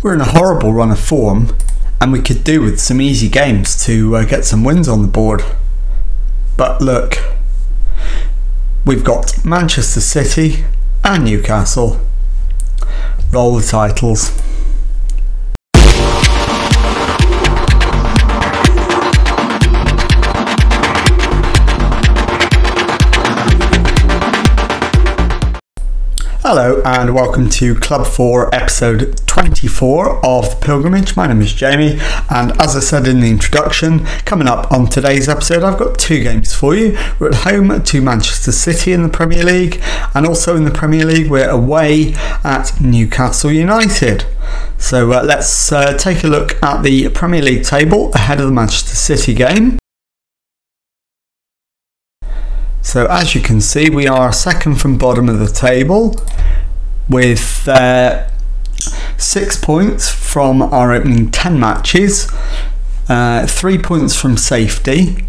We're in a horrible run of form, and we could do with some easy games to get some wins on the board. But look, we've got Manchester City and Newcastle. Roll the titles. Hello and welcome to Club 4 episode 24 of The Pilgrimage. My name is Jamie, and as I said in the introduction, coming up on today's episode I've got two games for you. We're at home to Manchester City in the Premier League, and also in the Premier League we're away at Newcastle United. So let's take a look at the Premier League table ahead of the Manchester City game. So as you can see, we are second from bottom of the table with 6 points from our opening 10 matches, 3 points from safety,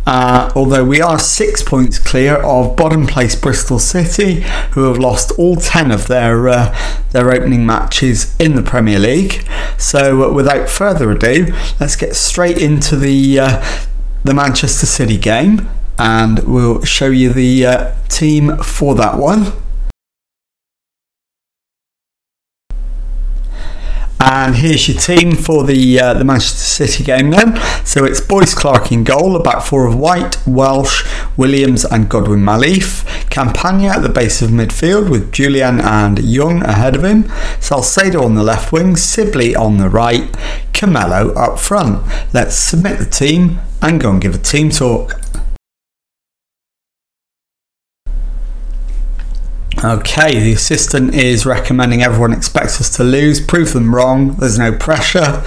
although we are 6 points clear of bottom place Bristol City, who have lost all 10 of their opening matches in the Premier League. So without further ado, let's get straight into the Manchester City game, and we'll show you the team for that one. And here's your team for the Manchester City game then. So it's Boyce Clark in goal, a back four of White, Welsh, Williams and Godwin Malif. Campagna at the base of midfield with Julian and Young ahead of him. Salcedo on the left wing, Sibley on the right, Camelo up front. Let's submit the team and go and give a team talk. Okay, the assistant is recommending everyone expects us to lose. Prove them wrong. There's no pressure.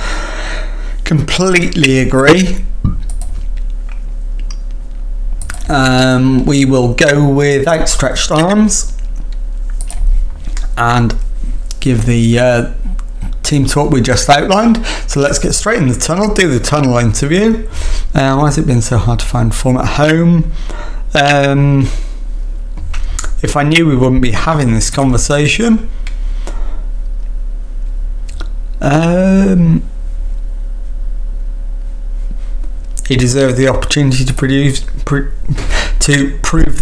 Completely agree. We will go with outstretched arms and give the team talk we just outlined. So let's get straight in the tunnel, do the tunnel interview. Why has it been so hard to find form at home? If I knew we wouldn't be having this conversation. He deserved the opportunity to prove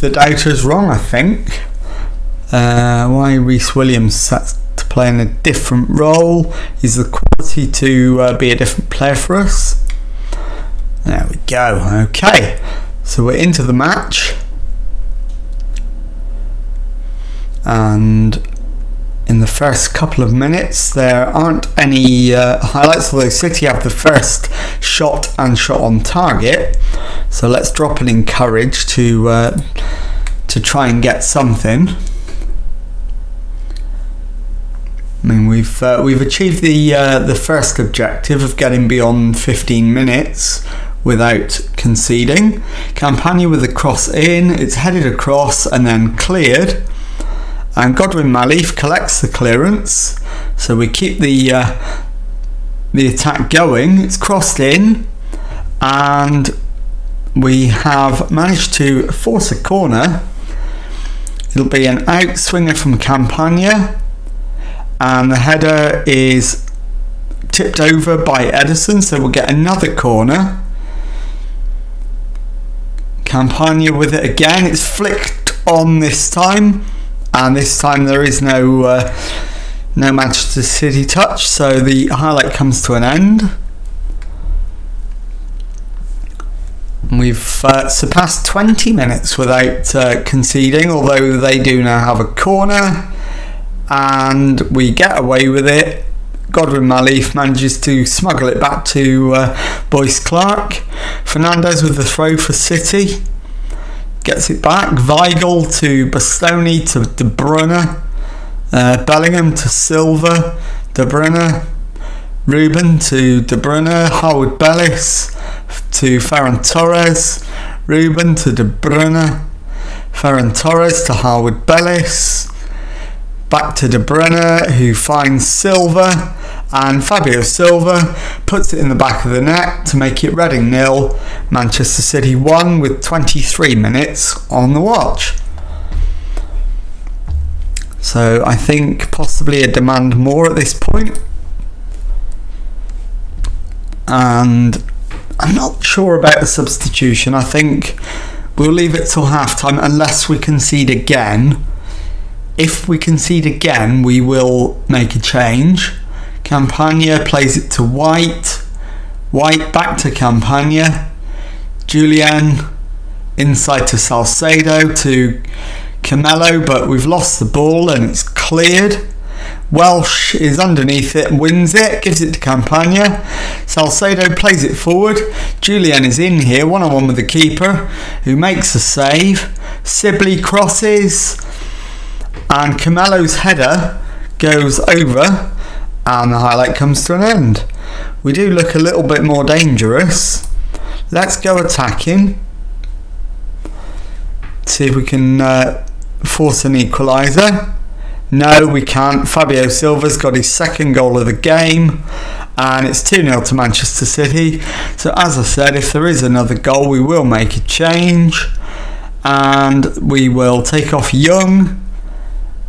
the doubters wrong, I think. Why Reece Williams set to play in a different role? Is the quality to be a different player for us? There we go. Okay, so we're into the match. And in the first couple of minutes there aren't any highlights, although City have the first shot and shot on target. So let's drop an encourage to try and get something. I mean, we've achieved the first objective of getting beyond 15 minutes without conceding. Campagna with the cross in, it's headed across and then cleared. And Godwin Malif collects the clearance, so we keep the attack going. It's crossed in, and we have managed to force a corner. It'll be an outswinger from Campagna, and the header is tipped over by Edison, so we'll get another corner. Campagna with it again. It's flicked on this time. And this time there is no Manchester City touch, so the highlight comes to an end. We've surpassed 20 minutes without conceding, although they do now have a corner, and we get away with it. Godwin Malif manages to smuggle it back to Boyce Clark. Fernandez with the throw for City. Gets it back. Weigl to Bastoni to De Bruyne. Bellingham to Silva. De Bruyne. Ruben to De Bruyne. Harwood Bellis to Ferran Torres. Ruben to De Bruyne. Ferran Torres to Harwood Bellis. Back to De Bruyne, who finds Silva, and Fabio Silva puts it in the back of the net to make it Reading 0, Manchester City 1 with 23 minutes on the watch. So I think possibly a demand more at this point. and I'm not sure about the substitution. I think we'll leave it till half-time unless we concede again. If we concede again, we will make a change. Campagna plays it to White. White back to Campagna. Julian inside to Salcedo to Camelo, but we've lost the ball and it's cleared. Welsh is underneath it, wins it, gives it to Campagna. Salcedo plays it forward. Julian is in here, one-on-one with the keeper, who makes a save. Sibley crosses, and Camelo's header goes over, and the highlight comes to an end. We do look a little bit more dangerous. Let's go attacking. See if we can force an equaliser. No, we can't. Fabio Silva's got his second goal of the game, and it's 2-0 to Manchester City. So as I said, if there is another goal, we will make a change, and we will take off Young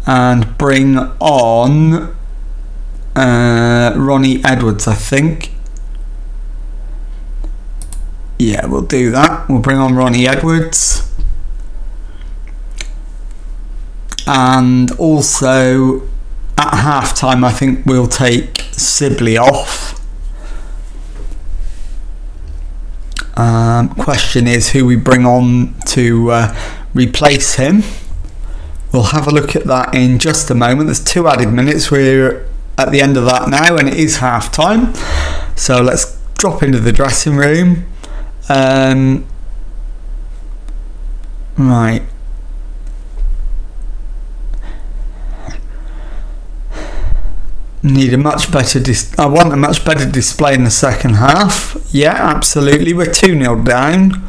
and bring on Ronnie Edwards, I think. Yeah, we'll do that. We'll bring on Ronnie Edwards. And also at half time, I think we'll take Sibley off. Question is who we bring on to replace him. We'll have a look at that in just a moment. There's 2 added minutes. We're at the end of that now, and it is half time. So let's drop into the dressing room. Right. Need a much better. I want a much better display in the second half. Yeah, absolutely. We're 2-0 down.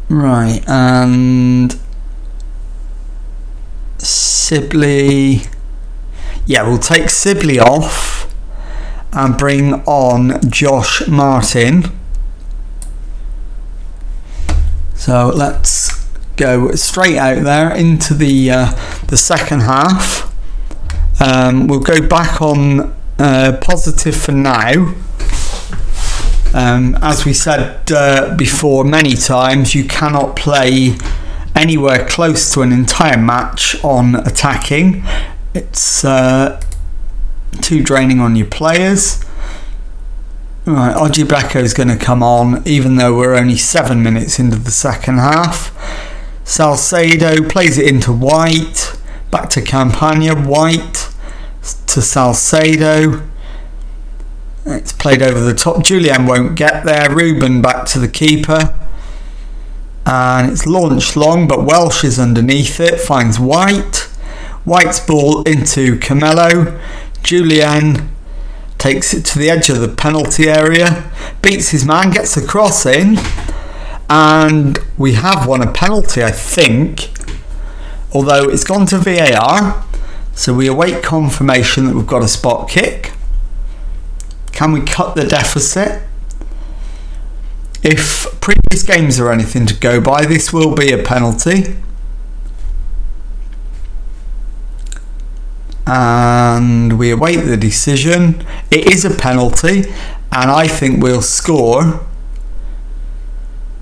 Right, and Sibley. Yeah, we'll take Sibley off and bring on Josh Martin. So let's go straight out there into the second half. We'll go back on positive for now. As we said before many times, you cannot play anywhere close to an entire match on attacking. It's too draining on your players. Right, Ojibeko is going to come on, even though we're only 7 minutes into the second half. Salcedo plays it into White. Back to Campagna. White to Salcedo. It's played over the top. Julian won't get there. Ruben back to the keeper. And it's launched long, but Welsh is underneath it. Finds White. White's ball into Camelo. Julian takes it to the edge of the penalty area. Beats his man. Gets the cross in. And we have won a penalty, I think. Although it's gone to VAR. So we await confirmation that we've got a spot kick. Can we cut the deficit? If previous games are anything to go by, this will be a penalty. And we await the decision. It is a penalty, and I think we'll score.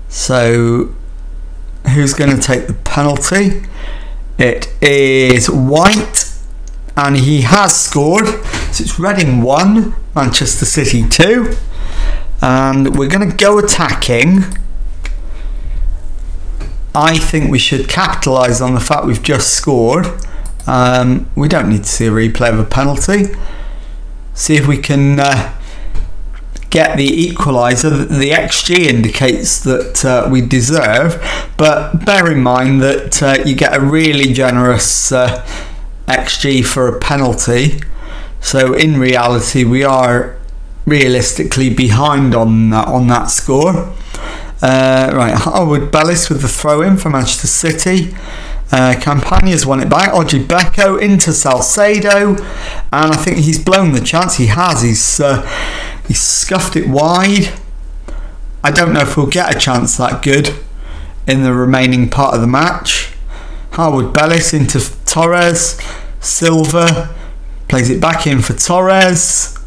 So who's going to take the penalty? It is White, and he has scored. So it's Reading 1, Manchester City 2. And we're going to go attacking. I think we should capitalise on the fact we've just scored. We don't need to see a replay of a penalty. See if we can get the equaliser. The XG indicates that we deserve, but bear in mind that you get a really generous XG for a penalty. So in reality, we are realistically behind on that score. Right, Harwood Bellis with the throw-in for Manchester City. Campagna's won it back. Ojibeko into Salcedo, and I think he's blown the chance. He has. He's scuffed it wide. I don't know if we'll get a chance that good in the remaining part of the match. Harwood Bellis into Torres. Silva plays it back in for Torres,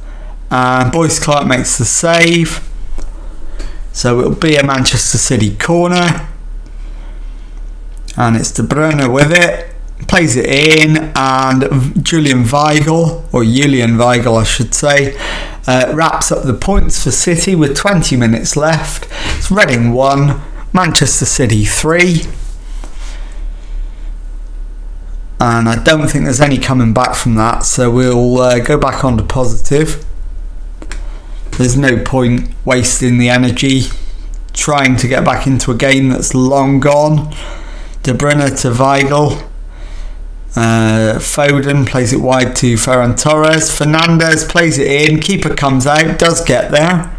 and Boyce Clark makes the save. So it'll be a Manchester City corner, and it's De Bruyne with it, plays it in, and Julian Weigl I should say, wraps up the points for City with 20 minutes left. It's Reading 1, Manchester City 3. And I don't think there's any coming back from that, so we'll go back on to positive. There's no point wasting the energy trying to get back into a game that's long gone. De Bruyne to Weigl. Foden plays it wide to Ferran Torres. Fernandes plays it in. Keeper comes out, does get there.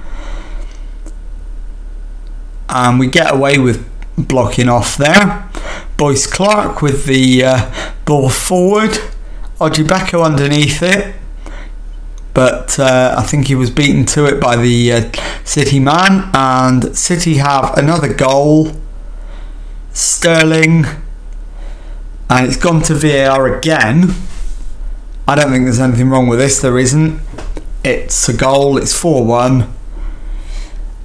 And we get away with blocking off there. Boyce Clark with the ball forward. Ojibeko underneath it. But I think he was beaten to it by the City man, and City have another goal. Sterling, and it's gone to VAR again. I don't think there's anything wrong with this. There isn't. It's a goal. It's 4-1,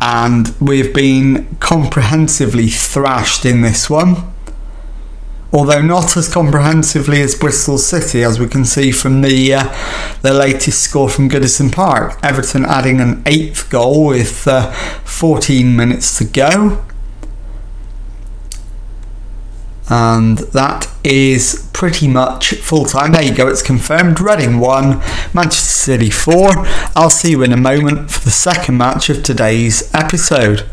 and we've been comprehensively thrashed in this one. Although not as comprehensively as Bristol City, as we can see from the latest score from Goodison Park. Everton adding an 8th goal with 14 minutes to go. And that is pretty much full time. There you go, it's confirmed. Reading 1, Manchester City 4. I'll see you in a moment for the second match of today's episode.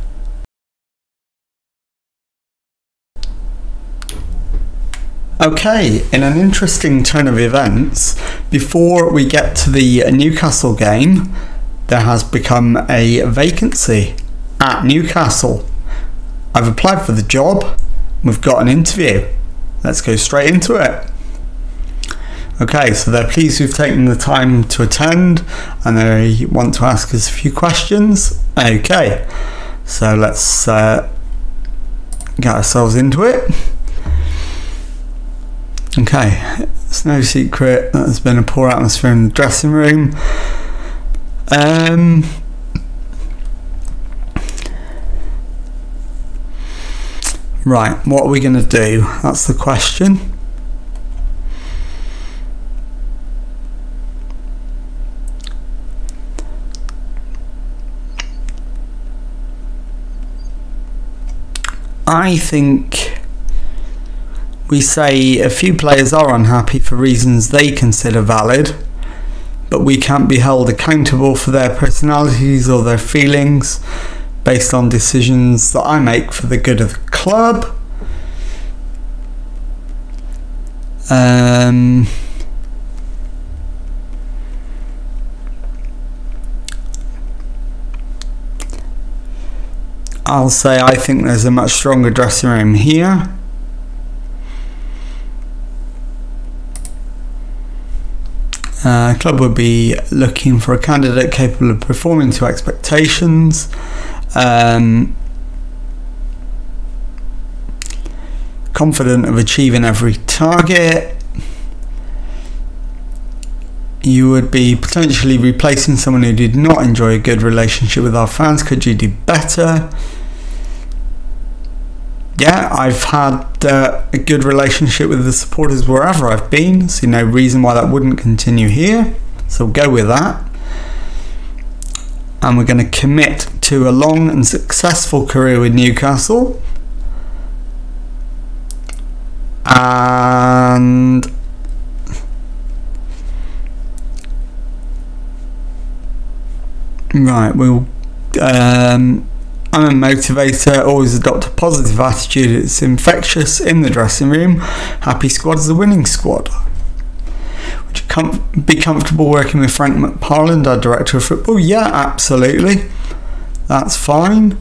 Okay, in an interesting turn of events, before we get to the Newcastle game, there has become a vacancy at Newcastle. I've applied for the job, we've got an interview. Let's go straight into it. Okay, so they're pleased we've taken the time to attend, and they want to ask us a few questions. Okay, so let's get ourselves into it. Okay, it's no secret that there's been a poor atmosphere in the dressing room. Right, what are we going to do? That's the question. I think we say a few players are unhappy for reasons they consider valid, but we can't be held accountable for their personalities or their feelings based on decisions that I make for the good of the club. I'll say I think there's a much stronger dressing room here. Club would be looking for a candidate capable of performing to expectations. Confident of achieving every target. You would be potentially replacing someone who did not enjoy a good relationship with our fans. Could you do better? Yeah, I've had a good relationship with the supporters wherever I've been. See no reason why that wouldn't continue here. So we'll go with that. And we're going to commit to a long and successful career with Newcastle. And right, we'll I'm a motivator, always adopt a positive attitude. It's infectious in the dressing room. Happy squad is a winning squad. Would you be comfortable working with Frank McParland, our director of football? Yeah, absolutely. That's fine.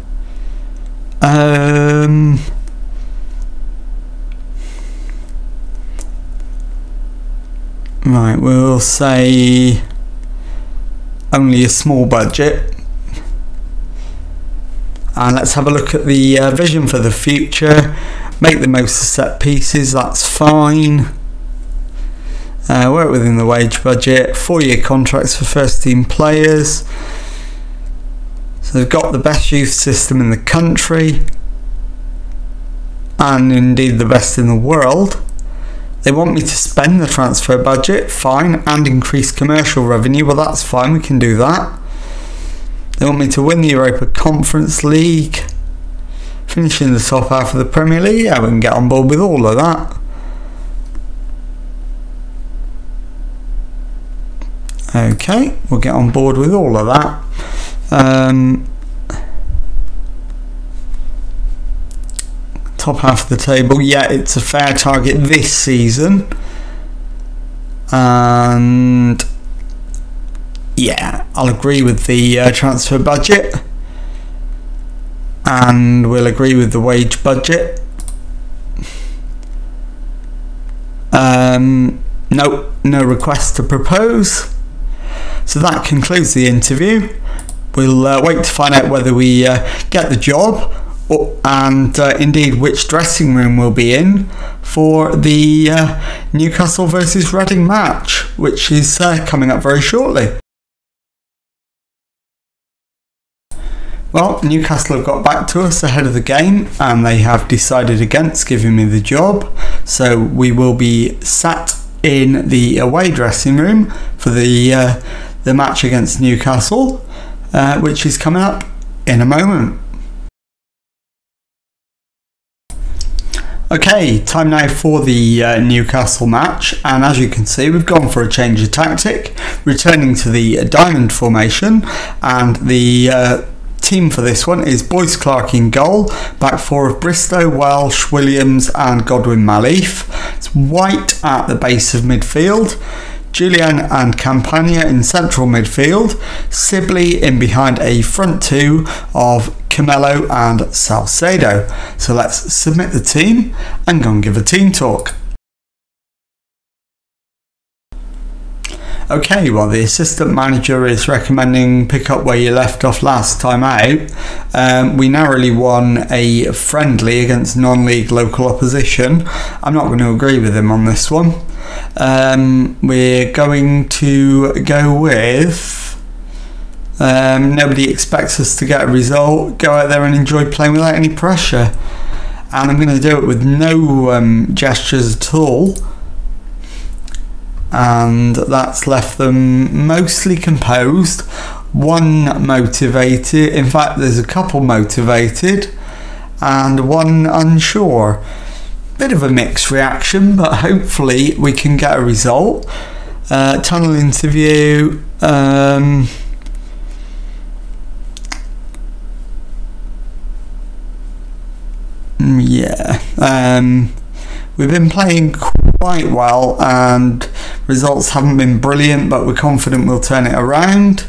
Right, we'll say only a small budget. And let's have a look at the vision for the future. Make the most of set pieces, that's fine. Work within the wage budget, 4-year contracts for first team players. So they've got the best youth system in the country, and indeed the best in the world. They want me to spend the transfer budget, fine, and increase commercial revenue. Well, that's fine, we can do that. They want me to win the Europa Conference League, finish in the top half of the Premier League. Yeah, we can get on board with all of that. Okay, we'll get on board with all of that. Top half of the table, yeah, it's a fair target this season, and yeah, I'll agree with the transfer budget, and we'll agree with the wage budget. No request to propose. So that concludes the interview. We'll wait to find out whether we get the job, and indeed which dressing room we'll be in for the Newcastle versus Reading match, which is coming up very shortly. Well, Newcastle have got back to us ahead of the game, and they have decided against giving me the job, so we will be sat in the away dressing room for the match against Newcastle, which is coming up in a moment. Okay, time now for the Newcastle match, and as you can see we've gone for a change of tactic, returning to the diamond formation, and the team for this one is Boyce Clark in goal, back four of Bristow, Welsh, Williams and Godwin Malif. It's White at the base of midfield, Julian and Campagna in central midfield, Sibley in behind a front two of Camelo and Salcedo. So let's submit the team and go and give a team talk. Okay, well, the assistant manager is recommending pick up where you left off last time out. We narrowly won a friendly against non-league local opposition. I'm not going to agree with him on this one. We're going to go with nobody expects us to get a result. Go out there and enjoy playing without any pressure. And I'm going to do it with no gestures at all. And that's left them mostly composed, one motivated, in fact there's a couple motivated and one unsure. Bit of a mixed reaction, but hopefully we can get a result. Tunnel interview, we've been playing quite well and results haven't been brilliant, but we're confident we'll turn it around.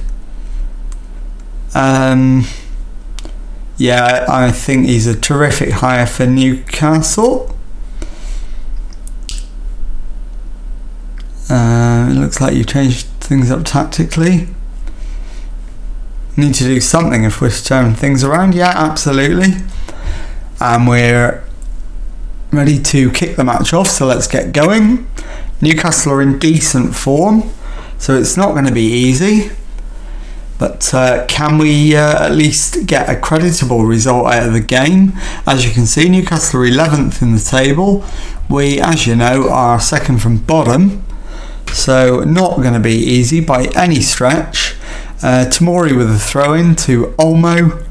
Yeah, I think he's a terrific hire for Newcastle. It looks like you've changed things up tactically. Need to do something if we're to turn things around. Yeah, absolutely. And we're ready to kick the match off, so let's get going. Newcastle are in decent form, so it's not going to be easy, but can we at least get a creditable result out of the game? As you can see, Newcastle are 11th in the table. We, as you know, are second from bottom, so not going to be easy by any stretch. Tamori with a throw-in to Olmo.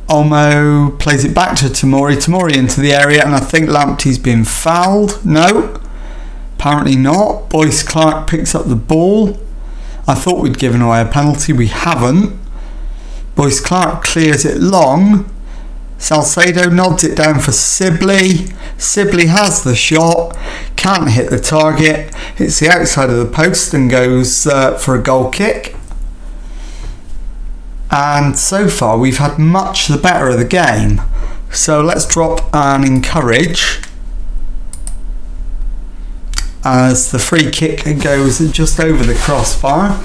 Olmo plays it back to Tamori. Tamori into the area, and I think Lamptey's been fouled. No, apparently not. Boyce Clark picks up the ball. I thought we'd given away a penalty. We haven't. Boyce Clark clears it long. Salcedo nods it down for Sibley. Sibley has the shot. Can't hit the target. Hits the outside of the post and goes for a goal kick. And so far we've had much the better of the game, so let's drop and encourage as the free kick goes just over the crossbar.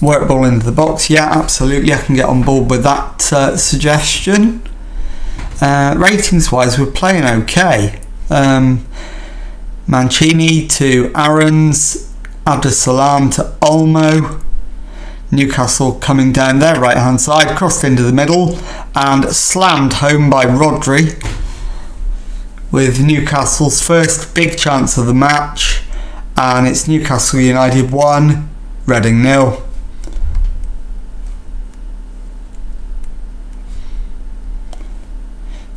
Work ball into the box. Yeah, absolutely, I can get on board with that suggestion. Ratings wise we're playing okay. Mancini to Aarons, Abdussalam to Olmo. Newcastle coming down their right hand side, crossed into the middle and slammed home by Rodri, with Newcastle's first big chance of the match, and it's Newcastle United 1, Reading 0.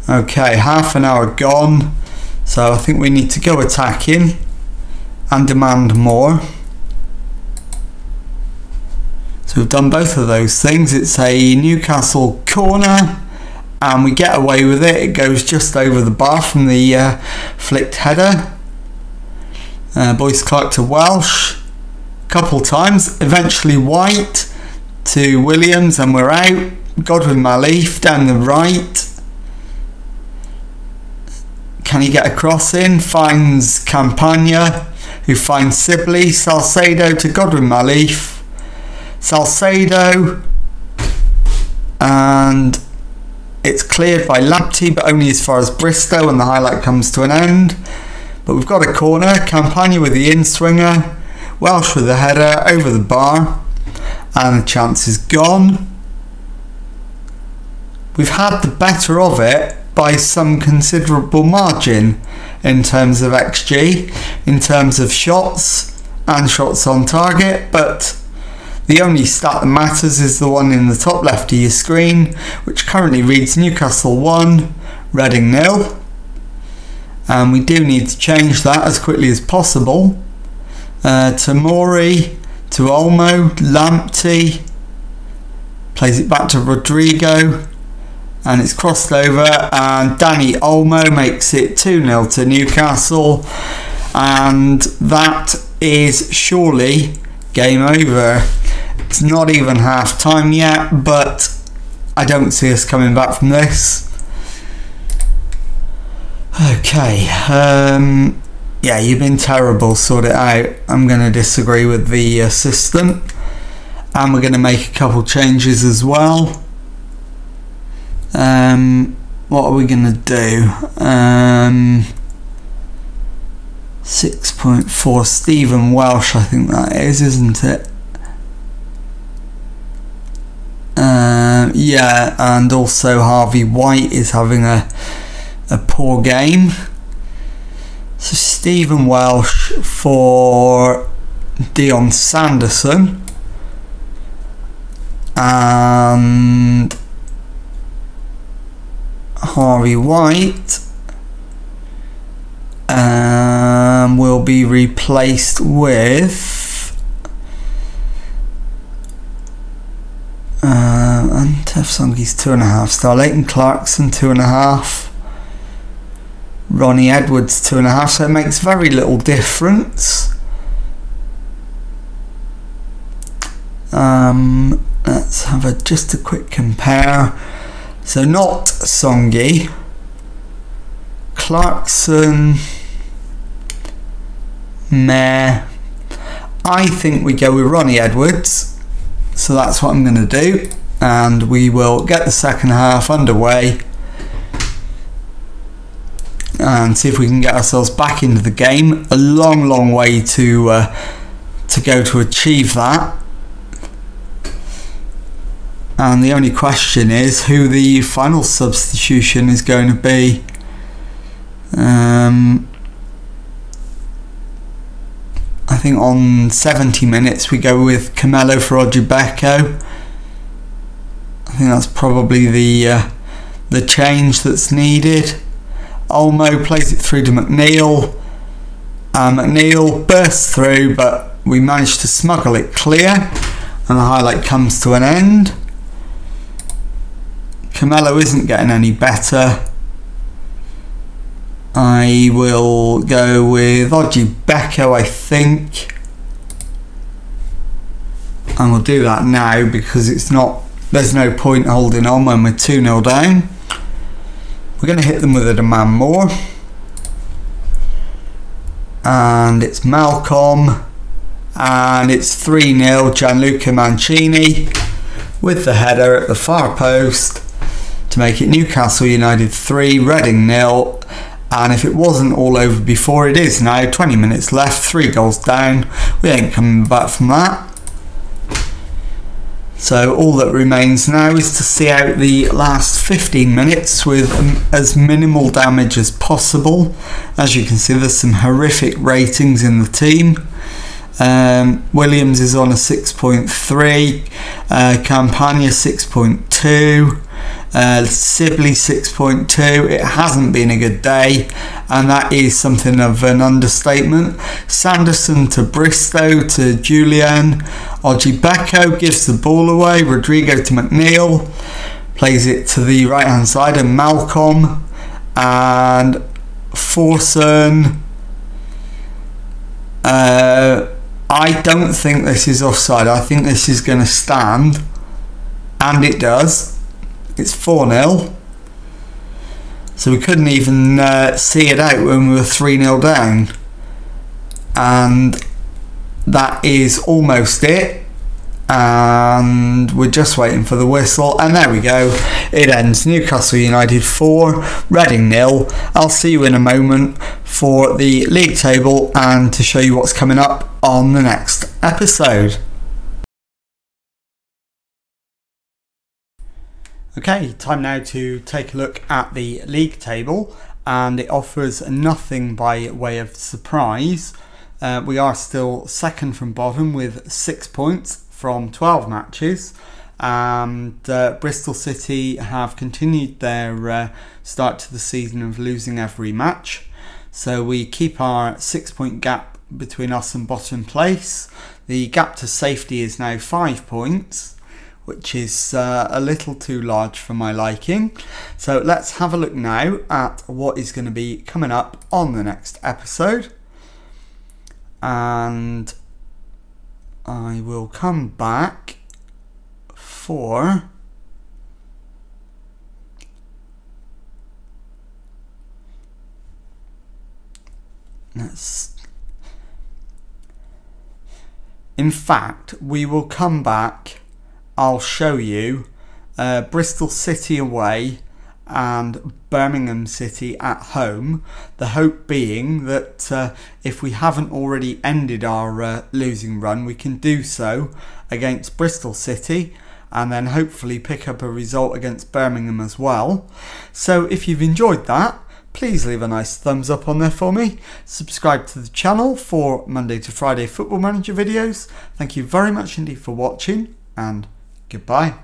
Okay, half an hour gone, so I think we need to go attacking and demand more. So we've done both of those things. It's a Newcastle corner and we get away with it. It goes just over the bar from the flicked header. Boyce Clark to Welsh a couple times, eventually White to Williams, and we're out. Godwin Malif down the right. Can he get a cross in? Finds Campagna, who finds Sibley. Salcedo to Godwin Malif. Salcedo, and it's cleared by Lamptey, but only as far as Bristow, and the highlight comes to an end. But we've got a corner. Campagna with the in-swinger, Welsh with the header over the bar, and the chance is gone. We've had the better of it by some considerable margin in terms of XG, in terms of shots and shots on target, but the only stat that matters is the one in the top left of your screen, which currently reads Newcastle 1, Reading 0. And we do need to change that as quickly as possible. Tamori to Olmo, Lamptey, plays it back to Rodrigo, and it's crossed over, and Danny Olmo makes it 2-0 to Newcastle, and that is surely game over. It's not even half time yet, but I don't see us coming back from this. Okay, yeah, you've been terrible, sort it out. I'm going to disagree with the assistant, and we're going to make a couple changes as well. What are we going to do? 6.4, Stephen Welsh, I think that is, isn't it? Yeah, and also Harvey White is having a poor game. So Stephen Welsh for Dion Sanderson, and Harvey White will be replaced with Antef Songi's 2.5 star, Leighton Clarkson 2.5, Ronnie Edwards 2.5, so it makes very little difference. Let's have just a quick compare. So not Songi, Clarkson, meh. I think we go with Ronnie Edwards, so that's what I'm going to do, and we will get the second half underway and see if we can get ourselves back into the game. A long way to go to achieve that, and the only question is who the final substitution is going to be. I think on 70 minutes we go with Camelo for Ojibeko. I think that's probably the change that's needed. Olmo plays it through to McNeil. McNeil bursts through, but we managed to smuggle it clear, and the highlight comes to an end. Camelo isn't getting any better. I will go with Ojibeko, I think, and we'll do that now because there's no point holding on when we're 2-0 down. We're going to hit them with a demand more, and it's Malcolm, and it's 3-0 Gianluca Mancini with the header at the far post to make it Newcastle United 3, Reading 0. And if it wasn't all over before, it is now. 20 minutes left, 3 goals down. We ain't coming back from that. So all that remains now is to see out the last 15 minutes with as minimal damage as possible. As you can see, there's some horrific ratings in the team. Williams is on a 6.3, Campagna 6.2, Sibley 6.2. It hasn't been a good day, and that is something of an understatement. Sanderson to Bristow to Julian. Ojibeko gives the ball away. Rodrigo to McNeil. Plays it to the right hand side, and Malcolm and Forson. I don't think this is offside. I think this is going to stand, and it does. It's 4-0. So we couldn't even see it out when we were 3-0 down. And that is almost it. And we're just waiting for the whistle, and there we go, it ends. Newcastle United 4, Reading 0. I'll see you in a moment for the league table and to show you what's coming up on the next episode. Okay, time now to take a look at the league table, and it offers nothing by way of surprise. We are still second from bottom with 6 points from 12 matches, and Bristol City have continued their start to the season of losing every match. So we keep our 6 point gap between us and bottom place. The gap to safety is now 5 points, which is a little too large for my liking. So let's have a look now at what is going to be coming up on the next episode. And I will come back for in fact, we will come back. I'll show you Bristol City away and Birmingham City at home. The hope being that if we haven't already ended our losing run, we can do so against Bristol City and then hopefully pick up a result against Birmingham as well. So if you've enjoyed that, please leave a nice thumbs up on there for me. Subscribe to the channel for Monday to Friday Football Manager videos. Thank you very much indeed for watching, and goodbye.